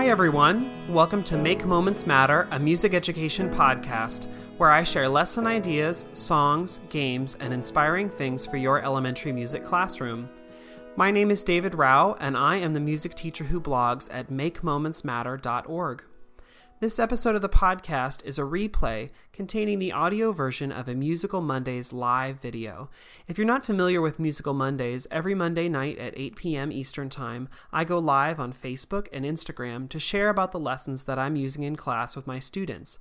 Hi everyone, welcome to Make Moments Matter, a music education podcast, where I share lesson ideas, songs, games, and inspiring things for your elementary music classroom. My name is David Rao, and I am the music teacher who blogs at makemomentsmatter.org. This episode of the podcast is a replay containing the audio version of a Musical Mondays live video. If you're not familiar with Musical Mondays, every Monday night at 8 p.m. Eastern Time, I go live on Facebook and Instagram to share about the lessons that I'm using in class with my students.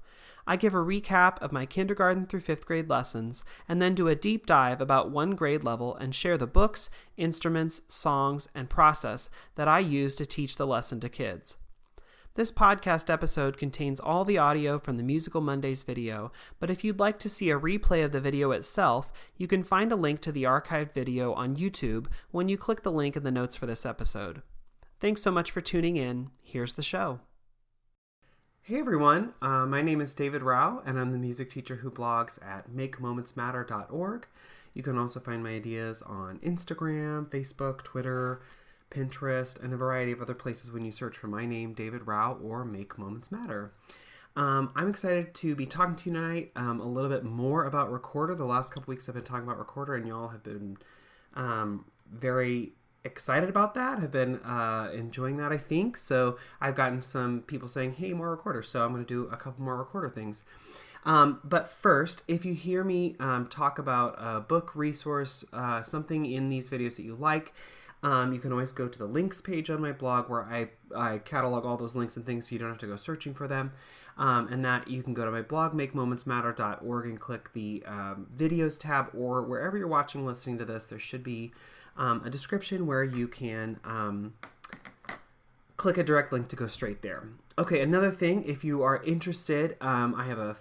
I give a recap of my kindergarten through 5th grade lessons, and then do a deep dive about one grade level and share the books, instruments, songs, and process that I use to teach the lesson to kids. This podcast episode contains all the audio from the Musical Mondays video, but if you'd like to see a replay of the video itself, you can find a link to the archived video on YouTube when you click the link in the notes for this episode. Thanks so much for tuning in. Here's the show. Hey everyone, my name is David Rao, and I'm the music teacher who blogs at makemomentsmatter.org. You can also find my ideas on Instagram, Facebook, Twitter, Pinterest, and a variety of other places when you search for my name, David Rao, or Make Moments Matter. I'm excited to be talking to you tonight a little bit more about Recorder. The last couple weeks I've been talking about Recorder, and y'all have been very excited about that, have been enjoying that, I think. So I've gotten some people saying, hey, more Recorder. So I'm going to do a couple more Recorder things. But first, if you hear me talk about a book, resource, something in these videos that you like, you can always go to the links page on my blog where I catalog all those links and things so you don't have to go searching for them. And that you can go to my blog, makemomentsmatter.org, and click the videos tab, or wherever you're watching, listening to this, there should be a description where you can click a direct link to go straight there. Okay, another thing, if you are interested, I have a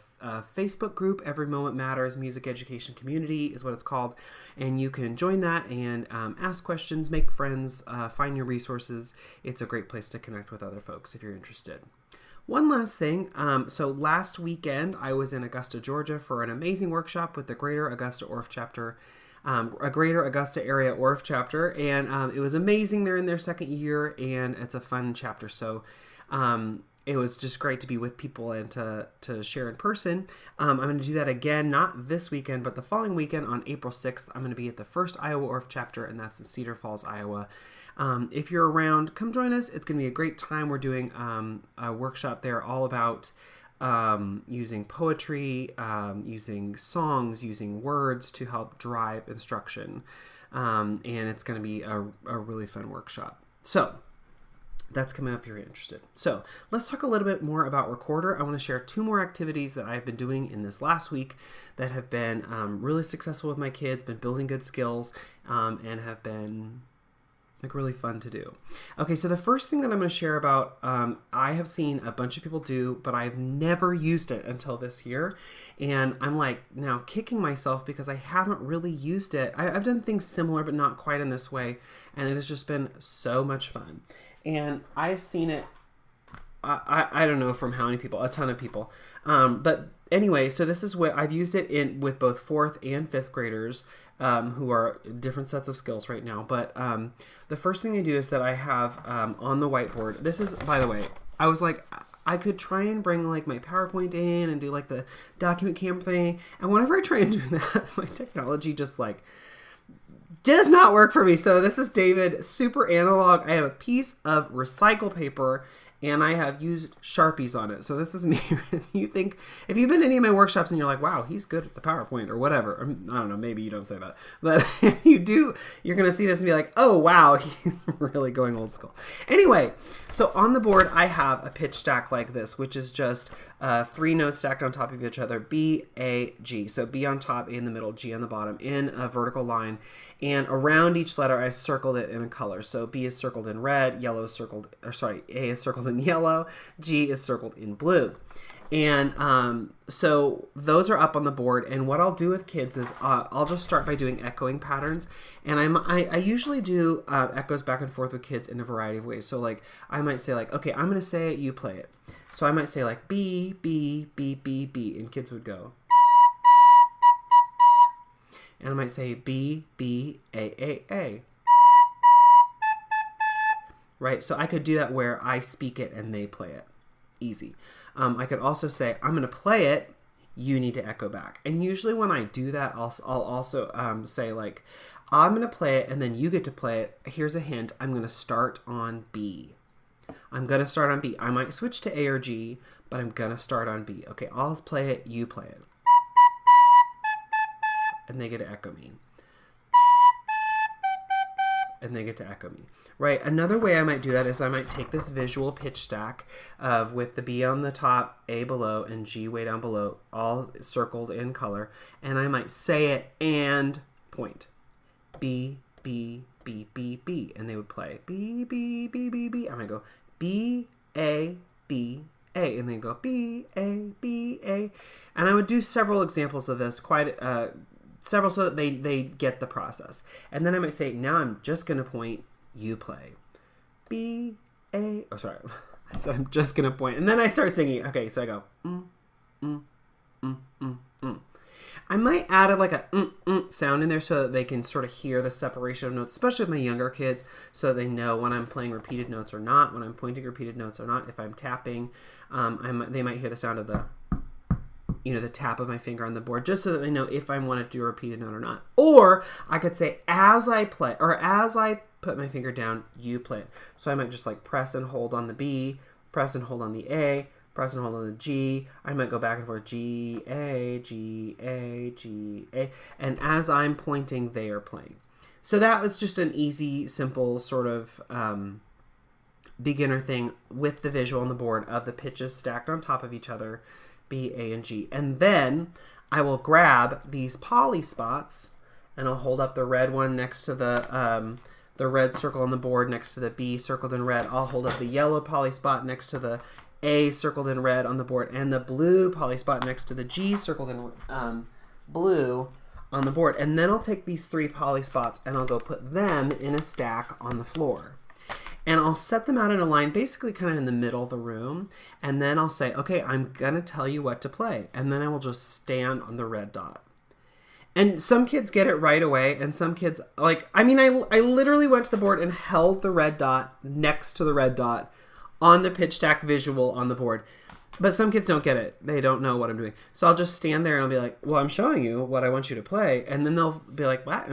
Facebook group, Every Moment Matters Music Education Community is what it's called, and you can join that and ask questions, make friends, find your resources. It's a great place to connect with other folks if you're interested. One last thing, so last weekend I was in Augusta, Georgia for an amazing workshop with the Greater Augusta Orff Chapter, a Greater Augusta Area Orff Chapter, and it was amazing. They're in their second year, and it's a fun chapter, so it was just great to be with people and to share in person. I'm going to do that again, not this weekend, but the following weekend on April 6th. I'm going to be at the First Iowa Orff Chapter, and that's in Cedar Falls, Iowa. If you're around, come join us. It's going to be a great time. We're doing a workshop there all about using poetry, using songs, using words to help drive instruction. And it's going to be a really fun workshop. So that's coming up if you're interested. So let's talk a little bit more about Recorder. I want to share 2 more activities that I've been doing in this last week that have been really successful with my kids, been building good skills, and have been really fun to do. Okay, so the first thing that I'm going to share about, I have seen a bunch of people do, but I've never used it until this year. And I'm now kicking myself because I haven't really used it. I've done things similar, but not quite in this way. And it has just been so much fun. And I've seen it, I don't know from how many people, a ton of people. But anyway, so this is what I've used it with both 4th and 5th graders who are different sets of skills right now. But the first thing I do is that I have on the whiteboard, this is, by the way, I was like, I could try and bring my PowerPoint in and do the document camera thing. And whenever I try and do that, my technology just does not work for me. So this is David, super analog. I have a piece of recycle paper and I have used Sharpies on it. So this is me. If you've been to any of my workshops and you're like, wow, he's good at the PowerPoint or whatever. I don't know, maybe you don't say that. But if you do, you're going to see this and be like, oh, wow, he's really going old school. Anyway, so on the board, I have a pitch stack like this, which is just 3 notes stacked on top of each other, B, A, G. So B on top, A in the middle, G on the bottom, in a vertical line. And around each letter, I've circled it in a color. So B is circled in red, A is circled in yellow, G is circled in blue. And so those are up on the board. And what I'll do with kids is I'll just start by doing echoing patterns. And I usually do echoes back and forth with kids in a variety of ways. So I might say okay, I'm going to say it, you play it. So I might say B, B, B, B, B, and kids would go. And I might say B, B, A, A, A. right? So I could do that where I speak it and they play it. Easy. I could also say, I'm going to play it, you need to echo back. And usually when I do that, I'll also say like, I'm going to play it and then you get to play it. Here's a hint. I'm going to start on B. I'm going to start on B. I might switch to A or G, but I'm going to start on B. Okay, I'll play it, you play it. And they get to echo me. And they get to echo me. Right, another way I might do that is I might take this visual pitch stack with the B on the top, A below, and G way down below, all circled in color, and I might say it and point. B, B, B, B, B, and they would play B, B, B, B, B. I might go B, A, B, A, and then go B, A, B, A. And I would do several examples of this, several so that they get the process. And then I might say, now I'm just going to point, you play. B, A, oh, sorry. I said I'm just going to point. And then I start singing. Okay, so I go, I might add like a sound in there so that they can sort of hear the separation of notes, especially with my younger kids, so that they know when I'm playing repeated notes or not, when I'm pointing repeated notes or not. If I'm tapping, they might hear the sound of the tap of my finger on the board, just so that they know if I want to do a repeated note or not. Or I could say, as I play, or as I put my finger down, you play it. So I might just like press and hold on the B, press and hold on the A, press and hold on the G. I might go back and forth, G, A, G, A, G, A. And as I'm pointing, they are playing. So that was just an easy, simple sort of beginner thing with the visual on the board of the pitches stacked on top of each other, B, A, and G. And then I will grab these poly spots and I'll hold up the red one next to the red circle on the board next to the B circled in red. I'll hold up the yellow poly spot next to the A circled in red on the board and the blue poly spot next to the G circled in blue on the board. And then I'll take these 3 poly spots and I'll go put them in a stack on the floor. And I'll set them out in a line, basically kind of in the middle of the room. And then I'll say, okay, I'm going to tell you what to play. And then I will just stand on the red dot. And some kids get it right away. And some kids, I literally went to the board and held the red dot next to the red dot on the pitch stack visual on the board. But some kids don't get it. They don't know what I'm doing. So I'll just stand there and I'll be like, well, I'm showing you what I want you to play. And then they'll be like, what?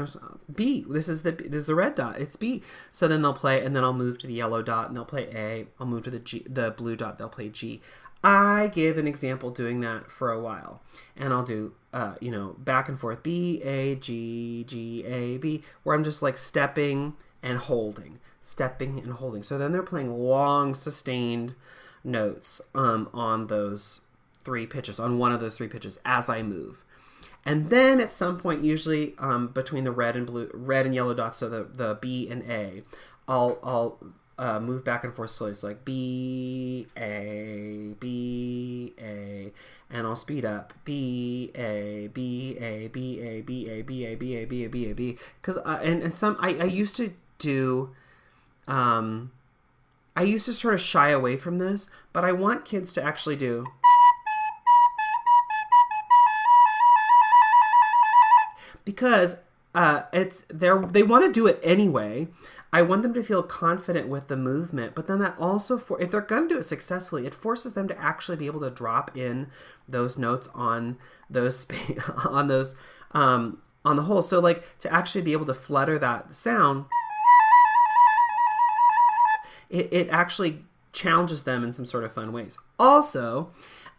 B. This is the red dot. It's B. So then they'll play, and then I'll move to the yellow dot and they'll play A. I'll move to the blue dot. They'll play G. I give an example doing that for a while. And I'll do, back and forth, B, A, G, G, A, B, where I'm just like stepping and holding. Stepping and holding. So then they're playing long, sustained notes on those 3 pitches, on one of those 3 pitches as I move. And then at some point, usually between the red and yellow dots, so the B and A, I'll move back and forth slowly. So like B, A, B, A, and I'll speed up. B, A, B, A, B, A, B, A, B, A, B, A, B, A, B, A, B. Because I used to do I used to sort of shy away from this, but I want kids to actually do. Because they want to do it anyway. I want them to feel confident with the movement, but then that also, if they're going to do it successfully, it forces them to actually be able to drop in those notes on those on the whole. So like to actually be able to flutter that sound, it actually challenges them in some sort of fun ways. Also,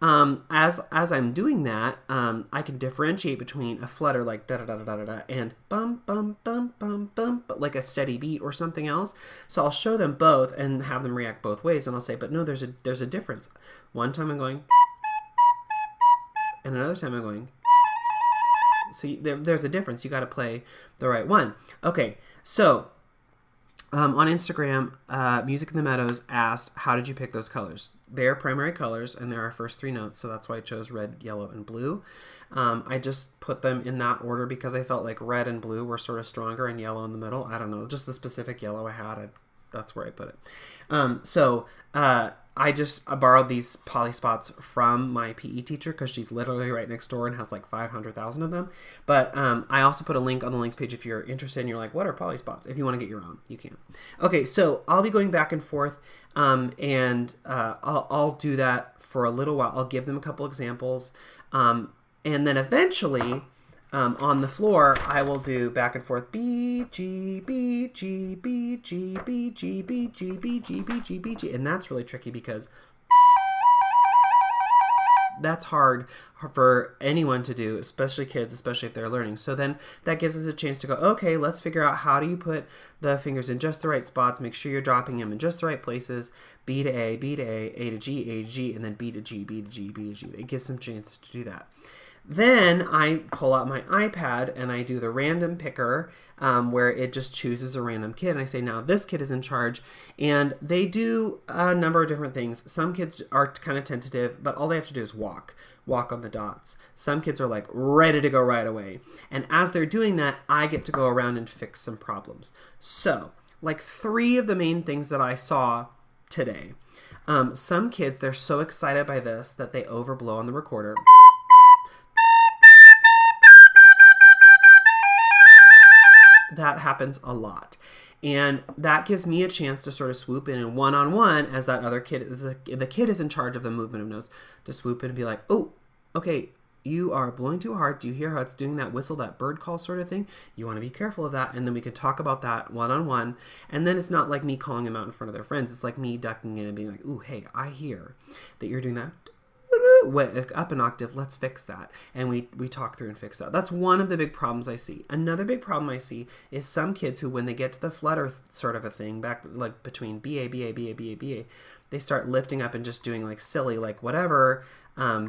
as I'm doing that, I can differentiate between a flutter like da da da da da da and bum bum bum bum bum, but like a steady beat or something else. So I'll show them both and have them react both ways, and I'll say, but no, there's a difference. One time I'm going, and another time I'm going. So there's a difference. You got to play the right one. Okay, so. On Instagram, Music in the Meadows asked, how did you pick those colors? They're primary colors, and they're our first 3 notes, so that's why I chose red, yellow, and blue. I just put them in that order because I felt like red and blue were sort of stronger and yellow in the middle. I don't know, just the specific yellow I had, that's where I put it. I borrowed these poly spots from my PE teacher because she's literally right next door and has like 500,000 of them. But I also put a link on the links page if you're interested and you're like, what are poly spots? If you want to get your own, you can. Okay, so I'll be going back and forth, and I'll do that for a little while. I'll give them a couple examples, and then eventually, on the floor, I will do back and forth B, G, B, G, B, G, B, G, B, G, B, G, B, G, B, G. And that's really tricky because that's hard for anyone to do, especially kids, especially if they're learning. So then that gives us a chance to go, okay, let's figure out how do you put the fingers in just the right spots, make sure you're dropping them in just the right places, B to A, B to A, A to G, A to G, and then B to G, B to G, B to G. It gives some chances to do that. Then I pull out my iPad and I do the random picker, where it just chooses a random kid. And I say, now this kid is in charge. And they do a number of different things. Some kids are kind of tentative, but all they have to do is walk on the dots. Some kids are like ready to go right away. And as they're doing that, I get to go around and fix some problems. So like 3 of the main things that I saw today. Some kids, they're so excited by this that they overblow on the recorder. That happens a lot. And that gives me a chance to sort of swoop in and one-on-one as that other kid, the kid is in charge of the movement of notes, to swoop in and be like, oh, okay, you are blowing too hard. Do you hear how it's doing that whistle, that bird call sort of thing? You want to be careful of that. And then we can talk about that one-on-one. And then it's not like me calling them out in front of their friends. It's like me ducking in and being like, ooh, hey, I hear that you're doing that. Up an octave, let's fix that. And we talk through and fix that. That's one of the big problems I see. Another big problem I see is some kids who, when they get to the flutter sort of a thing, back like between BA, BA, BA, BA, BA, they start lifting up and just doing like silly, like whatever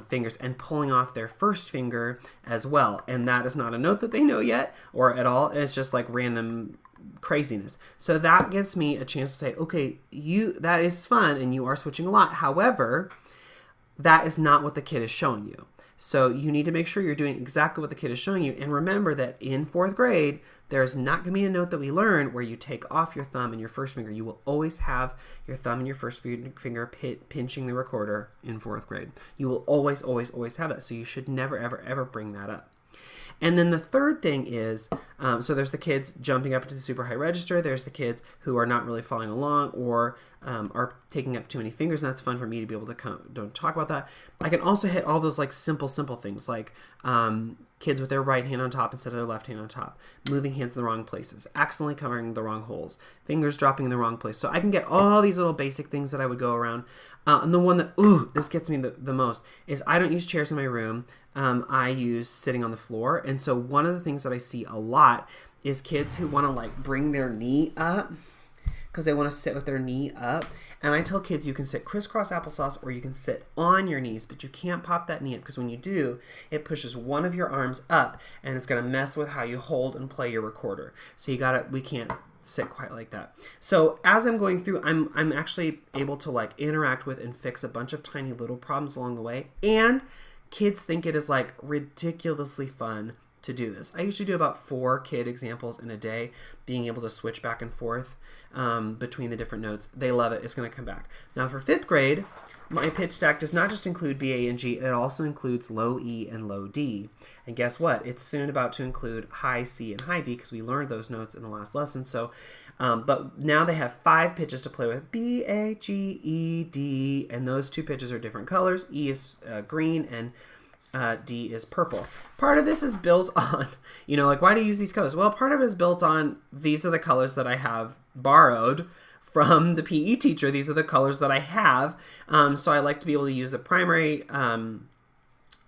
fingers and pulling off their first finger as well. And that is not a note that they know yet or at all. It's just like random craziness. So that gives me a chance to say, okay, that is fun and you are switching a lot. However, that is not what the kid is showing you. So you need to make sure you're doing exactly what the kid is showing you. And remember that in 4th grade, there's not going to be a note that we learn where you take off your thumb and your first finger. You will always have your thumb and your first finger pinching the recorder in 4th grade. You will always, always, always have that. So you should never, ever, ever bring that up. And then the third thing is, so there's the kids jumping up into the super high register. There's the kids who are not really following along or are taking up too many fingers. And that's fun for me to be able to don't talk about that. I can also hit all those like simple things like kids with their right hand on top instead of their left hand on top, moving hands in the wrong places, accidentally covering the wrong holes, fingers dropping in the wrong place. So I can get all these little basic things that I would go around. And the one that, this gets me the most is I don't use chairs in my room. I use sitting on the floor. And so one of the things that I see a lot is kids who want to like bring their knee up because they want to sit with their knee up. And I tell kids you can sit crisscross applesauce or you can sit on your knees, but you can't pop that knee up because when you do, it pushes one of your arms up and it's going to mess with how you hold and play your recorder. So we can't sit quite like that. So as I'm going through, I'm actually able to like interact with and fix a bunch of tiny little problems along the way. And kids think it is like ridiculously fun to do this. I usually do about 4 kid examples in a day, being able to switch back and forth between the different notes. They love it. It's going to come back. Now for 5th grade, my pitch stack does not just include B, A, and G. It also includes low E and low D. And guess what? It's soon about to include high C and high D because we learned those notes in the last lesson. So, but now they have 5 pitches to play with: B, A, G, E, D, and those 2 pitches are different colors. E is green and D is purple. Part of this is built on, like, why do you use these colors? Well, part of it is built on these are the colors that I have borrowed from the PE teacher. These are the colors that I have. So I like to be able to use the primary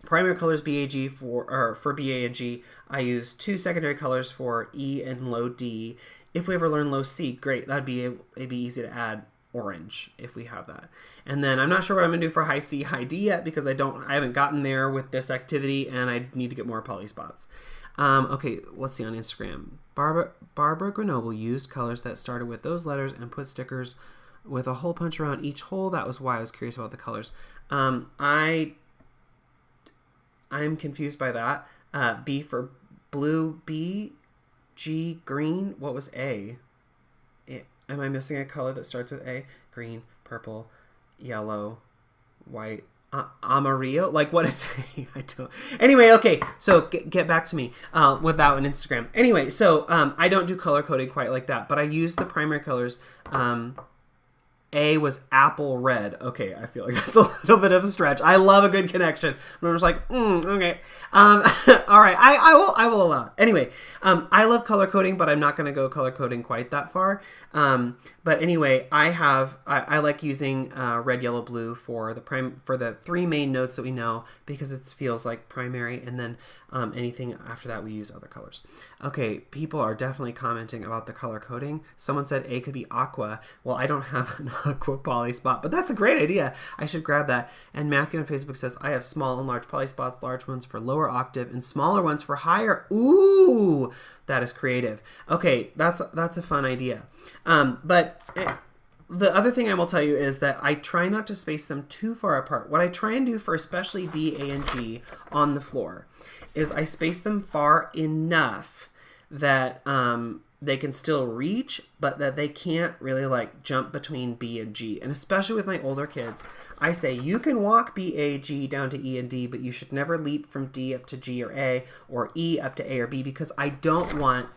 colors BAG for BA and G. I use 2 secondary colors for E and low D. If we ever learn low C, great. It'd be easy to add orange if we have that. And then I'm not sure what I'm gonna do for high C, high D yet because I haven't gotten there with this activity and I need to get more poly spots. Okay, let's see on Instagram. Barbara Grenoble used colors that started with those letters and put stickers with a hole punch around each hole. That was why I was curious about the colors. I'm confused by that. B for blue, B, G, green. What was A? Am I missing a color that starts with A? Green, purple, yellow, white, amarillo. Like, what is it? I don't. Anyway, okay. So get back to me without an Instagram. Anyway, so I don't do color coding quite like that, but I use the primary colors. A was apple red. Okay, I feel like that's a little bit of a stretch. I love a good connection. I'm just like, okay. All right, I will allow it. Anyway, I love color coding, but I'm not going to go color coding quite that far. But anyway, I like using red, yellow, blue for the three main notes that we know, because it feels like primary, and then anything after that we use other colors. Okay, people are definitely commenting about the color coding. Someone said A could be aqua. Well, I don't have an aqua poly spot, but that's a great idea. I should grab that. And Matthew on Facebook says, I have small and large poly spots, large ones for lower octave and smaller ones for higher. Ooh, that is creative. Okay, that's a fun idea. But the other thing I will tell you is that I try not to space them too far apart. What I try and do for especially B, A, and G on the floor is I space them far enough that they can still reach, but that they can't really like jump between B and G. And especially with my older kids, I say you can walk B, A, G down to E and D, but you should never leap from D up to G or A, or E up to A or B, because I don't want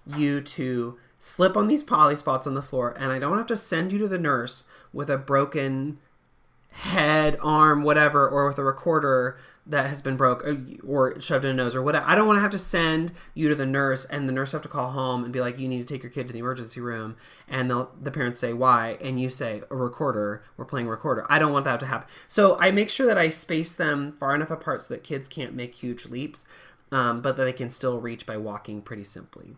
you to slip on these poly spots on the floor, and I don't have to send you to the nurse with a broken head, arm, whatever, or with a recorder that has been broke or shoved in a nose or whatever. I don't want to have to send you to the nurse, and the nurse have to call home and be like, you need to take your kid to the emergency room, and the parents say, why? And you say, a recorder, we're playing a recorder. I don't want that to happen. So I make sure that I space them far enough apart so that kids can't make huge leaps, but that they can still reach by walking pretty simply.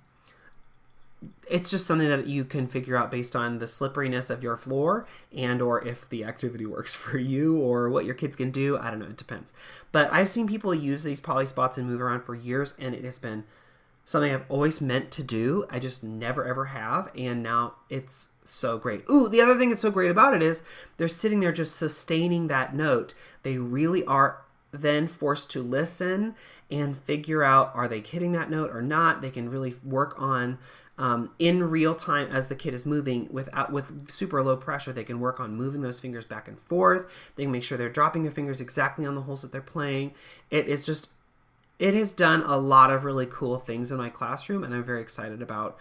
It's just something that you can figure out based on the slipperiness of your floor, and or if the activity works for you or what your kids can do. I don't know. It depends. But I've seen people use these poly spots and move around for years, and it has been something I've always meant to do. I just never, ever have. And now it's so great. Ooh, the other thing that's so great about it is they're sitting there just sustaining that note. They really are then forced to listen and figure out, are they hitting that note or not? They can really work on in real time as the kid is moving with super low pressure. They can work on moving those fingers back and forth. They can make sure they're dropping their fingers exactly on the holes that they're playing. It has done a lot of really cool things in my classroom, and I'm very excited about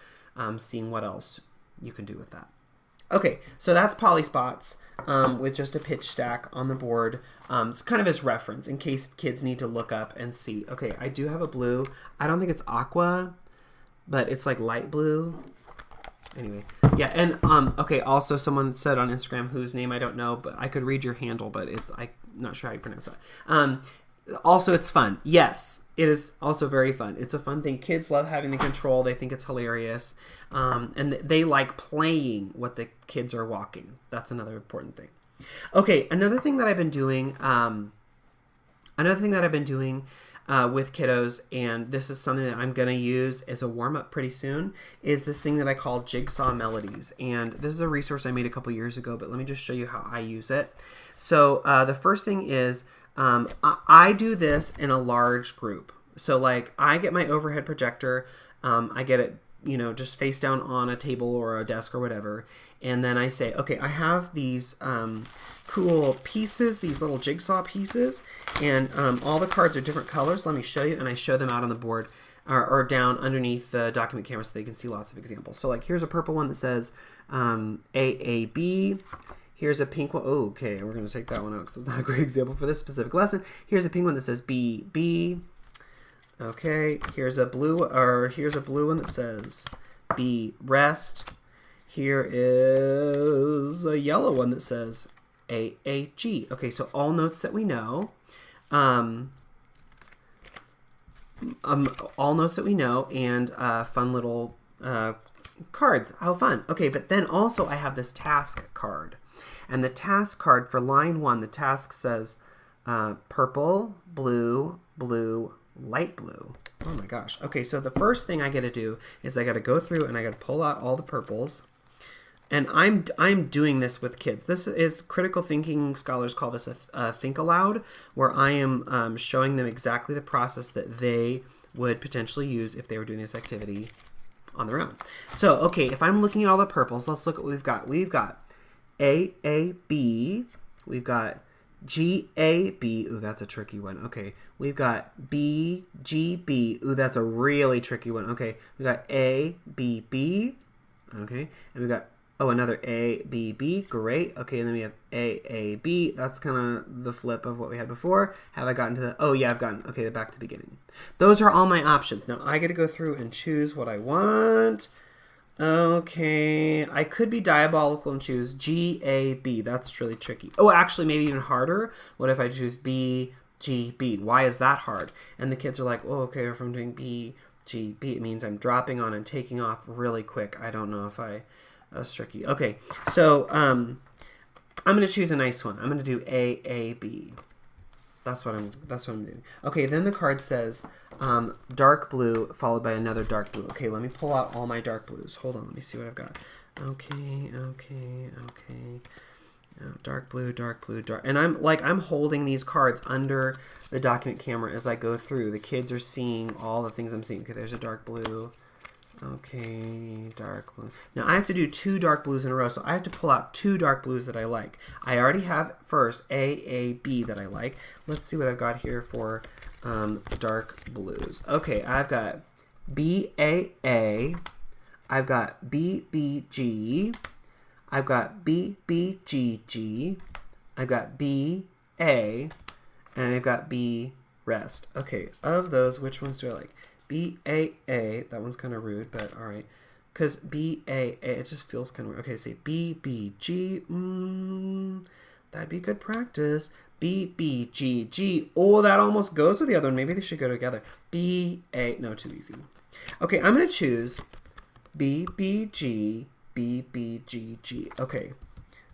seeing what else you can do with that. Okay, so that's poly spots with just a pitch stack on the board. It's kind of as reference in case kids need to look up and see. Okay, I do have a blue. I don't think it's aqua, but it's like light blue. Anyway, yeah, and okay, also someone said on Instagram, whose name I don't know, but I could read your handle, but I'm not sure how you pronounce that. Also, it's fun. Yes, it is also very fun. It's a fun thing. Kids love having the control. They think it's hilarious. And they like playing what the kids are walking. That's another important thing. Okay, another thing that I've been doing with kiddos, and this is something that I'm going to use as a warm-up pretty soon, is this thing that I call Jigsaw Melodies. And this is a resource I made a couple years ago, but let me just show you how I use it. So the first thing is I do this in a large group. So like I get my overhead projector, I get it, just face down on a table or a desk or whatever. And then I say, okay, I have these cool pieces, these little jigsaw pieces, and all the cards are different colors. Let me show you. And I show them out on the board or down underneath the document camera so they can see lots of examples. So like here's a purple one that says AAB. Here's a pink one. Oh, okay, we're going to take that one out because it's not a great example for this specific lesson. Here's a pink one that says BB. Okay, here's a blue one that says B rest. Here is a yellow one that says AAG. Okay, so all notes that we know. All notes that we know, and fun little cards. How fun. Okay, but then also I have this task card. And the task card for line 1, the task says purple, blue, blue, light blue. Oh my gosh. Okay, so the first thing I got to do is I got to go through and I got to pull out all the purples. And I'm doing this with kids. This is critical thinking scholars call this a think aloud, where I am showing them exactly the process that they would potentially use if they were doing this activity on their own. So, okay, if I'm looking at all the purples, let's look at what we've got. We've got A, B, We've got G-A-B. Ooh, that's a tricky one. Okay. We've got B-G-B. Ooh, that's a really tricky one. Okay. We've got A-B-B. Okay. And we've got, oh, another A-B-B. Great. Okay. And then we have A-A-B. That's kind of the flip of what we had before. Have I gotten to the, oh, yeah, I've gotten, okay, back to the beginning. Those are all my options. Now I got to go through and choose what I want. Okay, I could be diabolical and choose G-A-B. That's really tricky. Oh, actually, maybe even harder. What if I choose B-G-B? Why is that hard? And the kids are like, oh, okay, if I'm doing B-G-B, it means I'm dropping on and taking off really quick. I don't know if that's tricky. Okay, so I'm going to choose a nice one. I'm going to do A-A-B. That's what I'm doing. Okay, then the card says dark blue followed by another dark blue. Okay, let me pull out all my dark blues. Hold on, let me see what I've got. Okay. Dark blue, dark blue, dark. And I'm holding these cards under the document camera as I go through. The kids are seeing all the things I'm seeing. Okay, there's a dark blue. Okay, dark blue. Now I have to do 2 dark blues in a row, so I have to pull out 2 dark blues that I like. I already have first A-A-B that I like. Let's see what I've got here for dark blues. Okay, I've got B-A-A. I've got B-B-G. I've got B-B-G-G. I've got B-A. And I've got B-Rest. Okay, of those, which ones do I like? B-A-A, that one's kind of rude, but all right. Because B-A-A, it just feels kind of weird. Okay, say B-B-G, that'd be good practice. B-B-G-G, oh, that almost goes with the other one. Maybe they should go together. B-A, no, too easy. Okay, I'm going to choose B-B-G, B-B-G-G. Okay,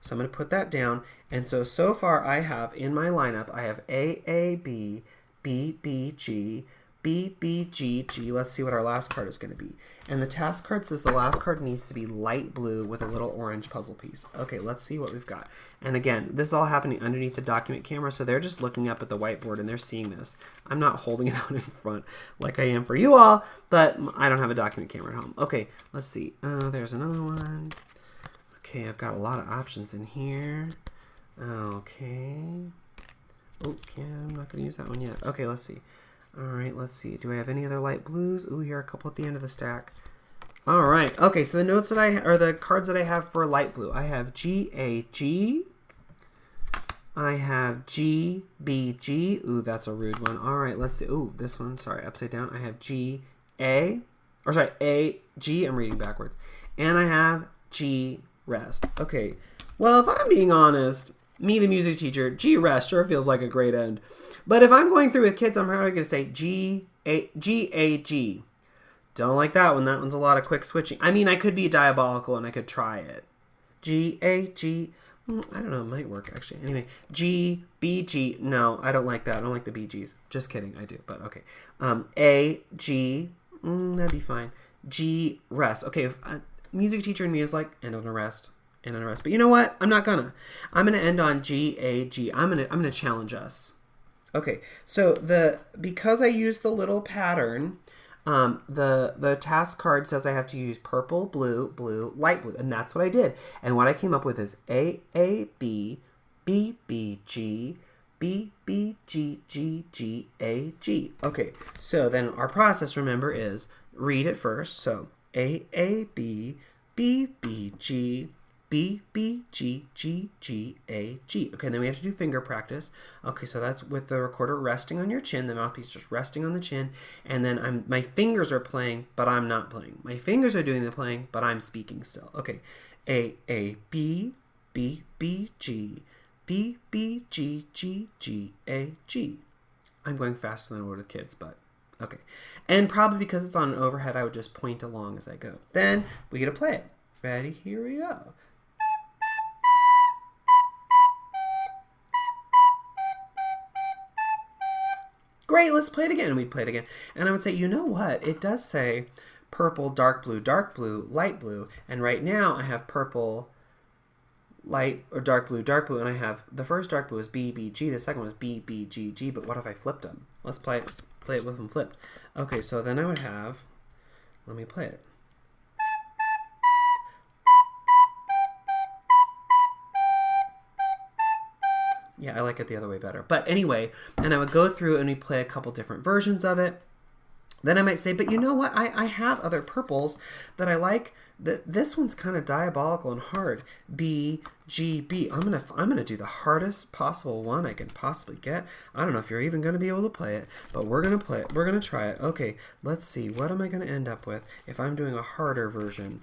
so I'm going to put that down. And so far I have, in my lineup, I have A-A-B, B-B-G, B-B-G-G. Let's see what our last card is going to be. And the task card says the last card needs to be light blue with a little orange puzzle piece. Okay, let's see what we've got. And again, this is all happening underneath the document camera, so they're just looking up at the whiteboard and they're seeing this. I'm not holding it out in front like I am for you all, but I don't have a document camera at home. Okay, let's see. There's another one. Okay, I've got a lot of options in here. Okay. Okay, I'm not going to use that one yet. Okay, let's see. All right, let's see. Do I have any other light blues? Ooh, here are a couple at the end of the stack. All right. Okay, so the notes that or the cards that I have for light blue, I have G-A-G. I have G-B-G. Ooh, that's a rude one. All right, let's see. Ooh, this one. Sorry, upside down. I have G-A. Or sorry, A-G. I'm reading backwards. And I have G-Rest. Okay. Well, if I'm being honest, me, the music teacher, G-Rest sure feels like a great end. But if I'm going through with kids, I'm probably going to say G-A-G. Don't like that one. That one's a lot of quick switching. I mean, I could be diabolical and I could try it. G-A-G. I don't know. It might work, actually. Anyway, G-B-G. No, I don't like that. I don't like the B-Gs. Just kidding. I do, but okay. A-G. That'd be fine. G-Rest. Okay, if music teacher in me is like, end on a rest. End on a rest. But you know what? I'm not gonna. I'm gonna end on G-A-G. I'm gonna challenge us. Okay, so because I used the little pattern, the task card says I have to use purple, blue, blue, light blue, and that's what I did. And what I came up with is A-A-B, B-B-G, B-B-G-G-G-A-G. Okay, so then our process, remember, is read it first. So A-A-B, B-B-G, B-B-G-G-G-A-G. Okay, then we have to do finger practice. Okay, so that's with the recorder resting on your chin, the mouthpiece just resting on the chin, and then my fingers are playing, but I'm not playing. My fingers are doing the playing, but I'm speaking still. Okay, A-A-B, B-B-G, B-B-G-G-G-A-G. I'm going faster than I would with kids, but okay. And probably because it's on an overhead, I would just point along as I go. Then we get to play it. Ready? Here we go. Great, let's play it again. We'd play it again. And I would say, you know what? It does say purple, dark blue, light blue. And right now I have purple, light, or dark blue, and I have, the first dark blue is BBG, the second one is BBGG, but what if I flipped them? Let's play it with them flipped. Okay, so then I would have, let me play it. Yeah, I like it the other way better. But anyway, and I would go through and we play a couple different versions of it. Then I might say, but you know what? I have other purples that I like. This one's kind of diabolical and hard. B, G, B. I'm gonna do the hardest possible one I can possibly get. I don't know if you're even gonna be able to play it, but we're gonna play it. We're gonna try it. Okay, let's see. What am I gonna end up with if I'm doing a harder version?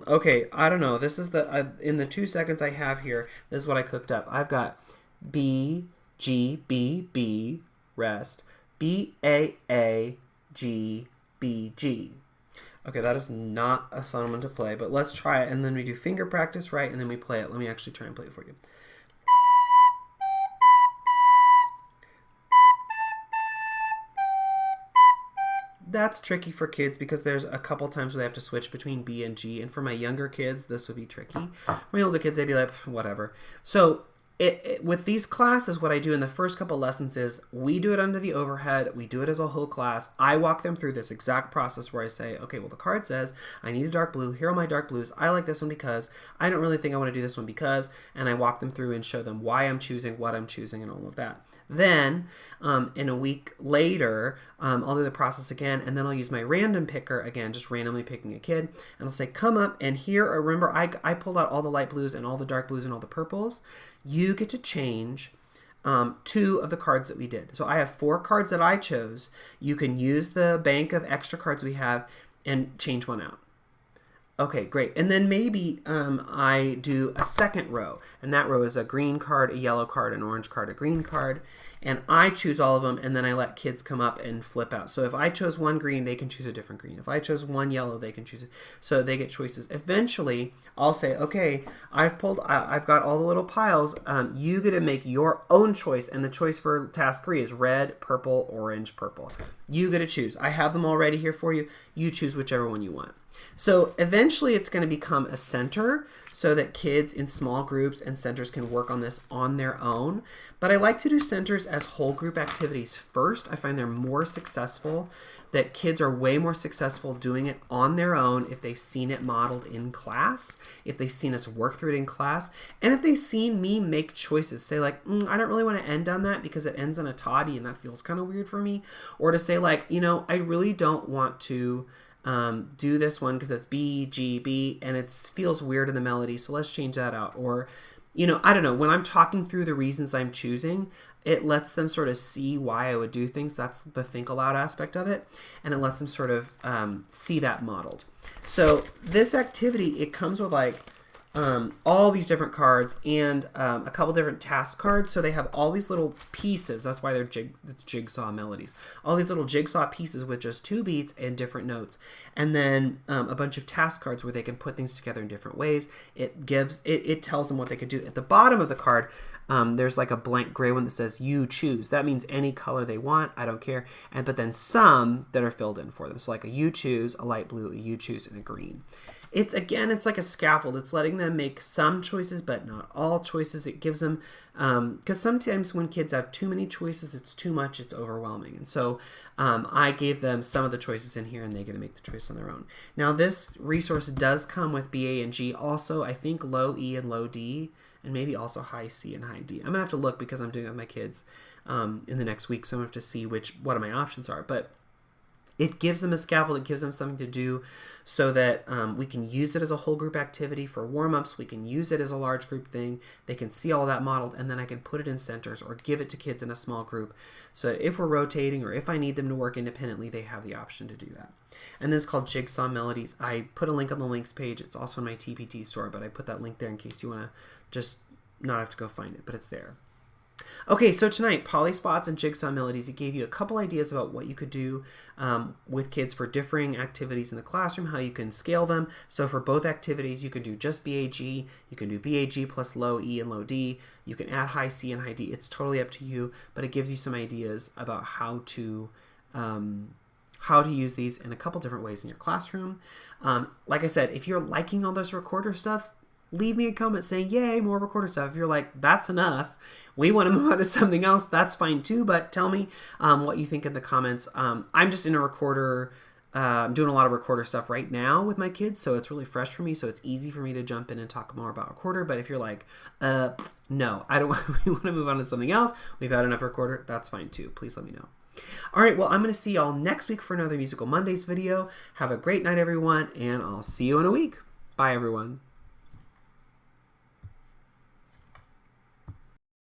Okay, I don't know. This is in the 2 seconds I have here, this is what I cooked up. I've got B, G, B, B, rest, B, A, G, B, G. Okay, that is not a fun one to play, but let's try it, and then we do finger practice, right, and then we play it. Let me actually try and play it for you. That's tricky for kids because there's a couple times where they have to switch between B and G, and for my younger kids, this would be tricky. My older kids, they'd be like, whatever. So with these classes, what I do in the first couple lessons is we do it under the overhead. We do it as a whole class. I walk them through this exact process where I say, okay, well, the card says I need a dark blue. Here are my dark blues. I like this one because I don't really think I want to do this one because, and I walk them through and show them why I'm choosing, what I'm choosing, and all of that. Then, in a week later, I'll do the process again, and then I'll use my random picker, again, just randomly picking a kid, and I'll say, come up, and here, remember, I pulled out all the light blues and all the dark blues and all the purples. You get to change 2 of the cards that we did. So I have 4 cards that I chose. You can use the bank of extra cards we have and change one out. Okay, great. And then maybe I do a second row, and that row is a green card, a yellow card, an orange card, a green card, and I choose all of them, and then I let kids come up and flip out. So if I chose one green, they can choose a different green. If I chose one yellow, they can choose it. So they get choices. Eventually, I'll say, okay, I've got all the little piles. You get to make your own choice, and the choice for task 3 is red, purple, orange, purple. You get to choose. I have them all ready here for you. You choose whichever one you want. So eventually it's going to become a center so that kids in small groups and centers can work on this on their own. But I like to do centers as whole group activities first. I find they're more successful, that kids are way more successful doing it on their own if they've seen it modeled in class, if they've seen us work through it in class, and if they've seen me make choices. Say like, I don't really want to end on that because it ends on a toddy and that feels kind of weird for me. Or to say like, I really don't want to do this one because it's B, G, B, and it feels weird in the melody, so let's change that out. Or, I don't know, when I'm talking through the reasons I'm choosing, it lets them sort of see why I would do things. That's the think aloud aspect of it, and it lets them sort of see that modeled. So this activity, it comes with like all these different cards and a couple different task cards. So they have all these little pieces. That's why it's Jigsaw Melodies. All these little jigsaw pieces with just 2 beats and different notes. And then a bunch of task cards where they can put things together in different ways. It tells them what they can do. At the bottom of the card, there's like a blank gray one that says you choose. That means any color they want. I don't care. But then some that are filled in for them. So like a you choose, a light blue, a you choose, and a green. It's like a scaffold. It's letting them make some choices, but not all choices. It gives them, because sometimes when kids have too many choices, it's too much, it's overwhelming. And so I gave them some of the choices in here, and they get to make the choice on their own. Now, this resource does come with B, A, and G. Also, I think low E and low D, and maybe also high C and high D. I'm going to have to look because I'm doing it with my kids in the next week, so I'm going to have to see what my options are. But it gives them a scaffold. It gives them something to do so that we can use it as a whole group activity for warm-ups. We can use it as a large group thing. They can see all that modeled, and then I can put it in centers or give it to kids in a small group so that if we're rotating or if I need them to work independently, they have the option to do that. And this is called Jigsaw Melodies. I put a link on the links page. It's also in my TPT store, but I put that link there in case you want to just not have to go find it, but it's there. Okay, so tonight, Polyspots and Jigsaw Melodies, it gave you a couple ideas about what you could do with kids for differing activities in the classroom, how you can scale them. So for both activities, you can do just BAG, you can do BAG plus low E and low D, you can add high C and high D. It's totally up to you, but it gives you some ideas about how to use these in a couple different ways in your classroom. Like I said, if you're liking all this recorder stuff, leave me a comment saying, yay, more recorder stuff. If you're like, that's enough, we want to move on to something else, that's fine too, but tell me what you think in the comments. I'm just in a recorder I'm doing a lot of recorder stuff right now with my kids, so it's really fresh for me, so it's easy for me to jump in and talk more about recorder. But if you're like, no, I don't we want to move on to something else, we've had enough recorder, that's fine too. Please let me know. All right, well, I'm going to see y'all next week for another Musical Mondays video. Have a great night, everyone, and I'll see you in a week. Bye, everyone.